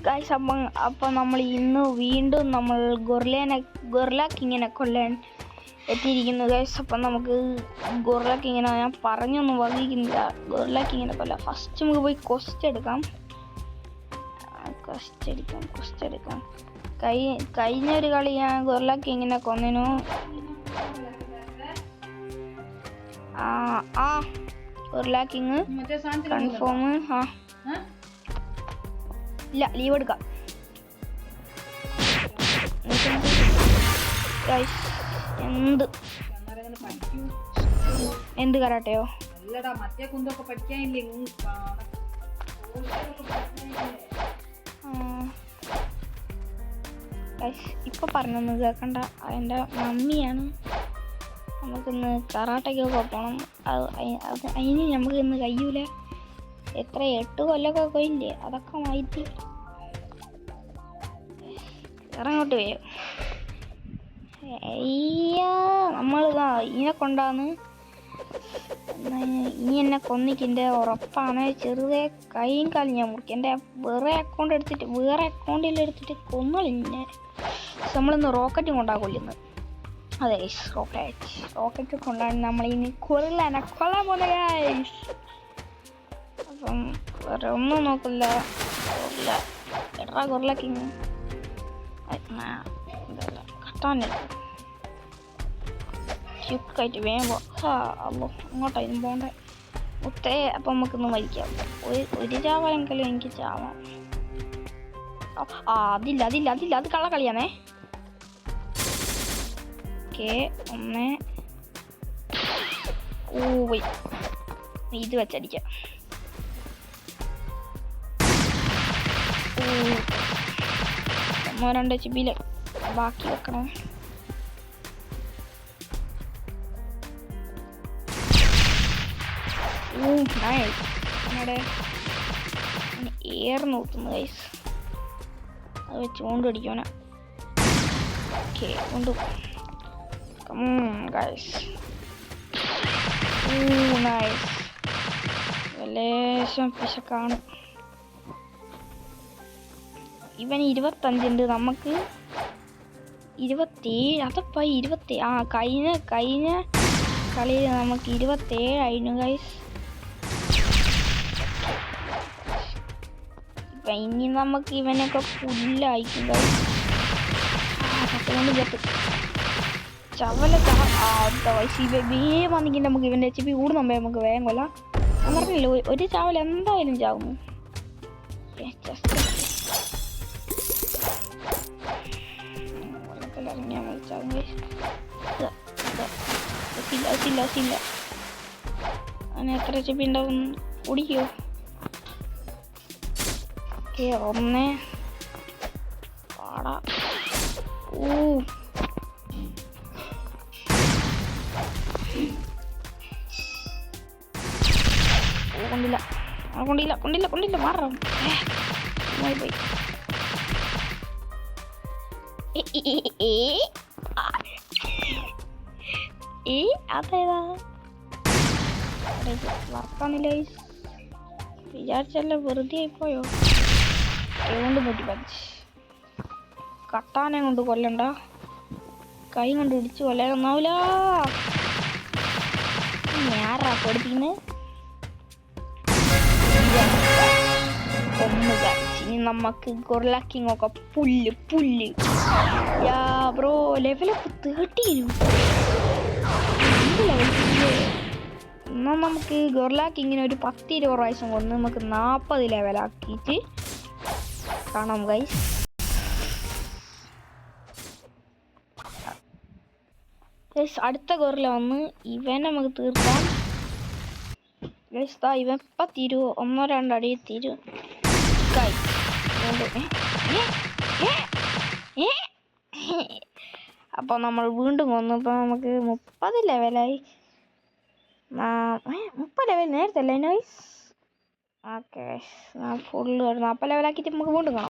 Guys അപ്പം നമ്മൾ ഇന്ന് വീണ്ടും നമ്മൾ ഗൊറില്ല കിങ്ങിനെ കൊല്ലാൻ എത്തിയിരിക്കുന്നു ഗൈസ്. അപ്പം നമുക്ക് ഗൊറില്ല കിങ്ങിനെ ഞാൻ പറഞ്ഞൊന്നും വന്നിരിക്കുന്നില്ല. ഗൊറില്ല കിങ്ങിനെ കൊല്ലാം. ഫസ്റ്റ് നമുക്ക് പോയി ക്വസ്റ്റ് എടുക്കാം. കഴിഞ്ഞൊരു കളി ഞാൻ ഗൊറില്ല കിങ്ങിനെ കൊന്നിനു. Gorilla king confirm. ഇല്ല, ലീവ് എടുക്കാം. എന്ത് കരാട്ടയോ? ഇപ്പൊ പറഞ്ഞൊന്നും കേൾക്കണ്ട. എൻ്റെ മമ്മിയാണ്. നമുക്കിന്ന് കറാട്ടയ്ക്കൊക്കെ പോകണം. അതിന് നമുക്ക് ഇന്ന് കഴിയൂല. എത്ര 8 കൊല്ലമൊക്കെ കൊയില്ലേ, അതൊക്കെ മാറ്റി ഇറങ്ങോട്ട് വരും. നമ്മളിതാ ഇതിനെ കൊണ്ടാന്ന് ഇനി എന്നെ കൊന്നിക്കിൻ്റെ ഉറപ്പാണ്. ചെറുതെ കൈയും കാലും ഞാൻ മുറിക്കും. എൻ്റെ വേറെ അക്കൗണ്ടിൽ എടുത്തിട്ട് കൊന്നളിഞ്ഞ. നമ്മളിന്ന് റോക്കറ്റും കൊണ്ടാ കൊല്ലുന്നത്. അതെ, റോക്കറ്റ് കൊണ്ടാണ് നമ്മളിനി കൊല്ലാൻ പോകുന്നത് ഗൈസ്. അപ്പം വേറെ ഒന്നും നോക്കില്ല. ഗൊറില്ല കിങ് ക്യുക്കായിട്ട് വേഗം അല്ലോ അങ്ങോട്ടായിരുന്നു പോണ്ടേ മുത്തേ. അപ്പം നമുക്കിന്ന് മരിക്കാം. ഒരു ചാവലെങ്കിലും എനിക്ക് ചാവാം. അതില്ല, അത് കള്ളക്കളിയാണേ. ഓക്കെ, ഒന്ന് പോയി ഇത് വെച്ചടിക്കാം. 1-2 ചിബിയിൽ ബാക്കി വെക്കണം. എയർ നോക്കുന്നു ഗൈസ്. അത് വെച്ച് കൊണ്ടടിക്കാനാ. ഓക്കെ, കൊണ്ടു ഗൈസ്. നൈസ്. ലേശം പിശക്കാണ്. ഇവന് 25 ഉണ്ട്, നമുക്ക് 27. അതപ്പ 27. കഴിഞ്ഞ കളിയിൽ നമുക്ക് 27 ആയിരുന്നു ഗൈസ്. ഇപ്പം ഇനി നമുക്ക് ഇവനൊക്കെ പുല്ലായിരിക്കും ഗൈസ്. ചവല വേഗം വന്നെങ്കിൽ നമുക്ക് ഇവൻ്റെ HP കൂടുന്നുമ്പോ നമുക്ക് വേഗം കൊല്ലാം. ഞാൻ പറഞ്ഞില്ല, ഒരു ചവൽ എന്തായാലും ചാവുന്നു. അവന് എത്ര HP ഉണ്ടാവും? കുടിക്കോ? ഒന്ന് പാടാ. കൊണ്ടില്ല മാറാം. പോയി അതേതാ വർക്കാന്നില്ല. വിചാരിച്ചല്ല, വെറുതെ ആയിപ്പോയോ. കൊണ്ട് മുട്ടി പതിച്ച് കട്ടാനെ കൊണ്ട് കൊല്ലണ്ട, കൈ കൊണ്ട് ഇടിച്ച് കൊല്ലാനൊന്നാവില്ല. ഞാറാ കൊടുത്തിന്ന് ഒന്ന് കഴിച്ച്. ഇനി നമുക്ക് ഗൊറില്ല കിങ് ഒക്കെ പുല്ല്. ബ്രോ ലെവലൊക്കെ 30. എന്നാൽ നമുക്ക് ഗൊറില്ല കിങ്ങിന് ഒരു 10-20 പ്രാവശ്യം കൊന്ന് നമുക്ക് 40 ലെവലാക്കിയിട്ട് കാണാം ഗൈസ്. അടുത്ത ഗൊറില്ല വന്ന് ഇവനെ നമുക്ക് തീർക്കാം ഗൈസ്. ഇവൻ ഇപ്പം 1-2 അടി തീരും. അപ്പോൾ നമ്മൾ വീണ്ടും കൊന്നു. ഇപ്പോൾ നമുക്ക് 30 ലെവലായി. 30 ലെവൽ നേരത്തെ അല്ലേ നൈസ്. ഓക്കെ, ഫുള്ള് 40 ലെവലാക്കിയിട്ട് നമുക്ക് വീണ്ടും കാണാം.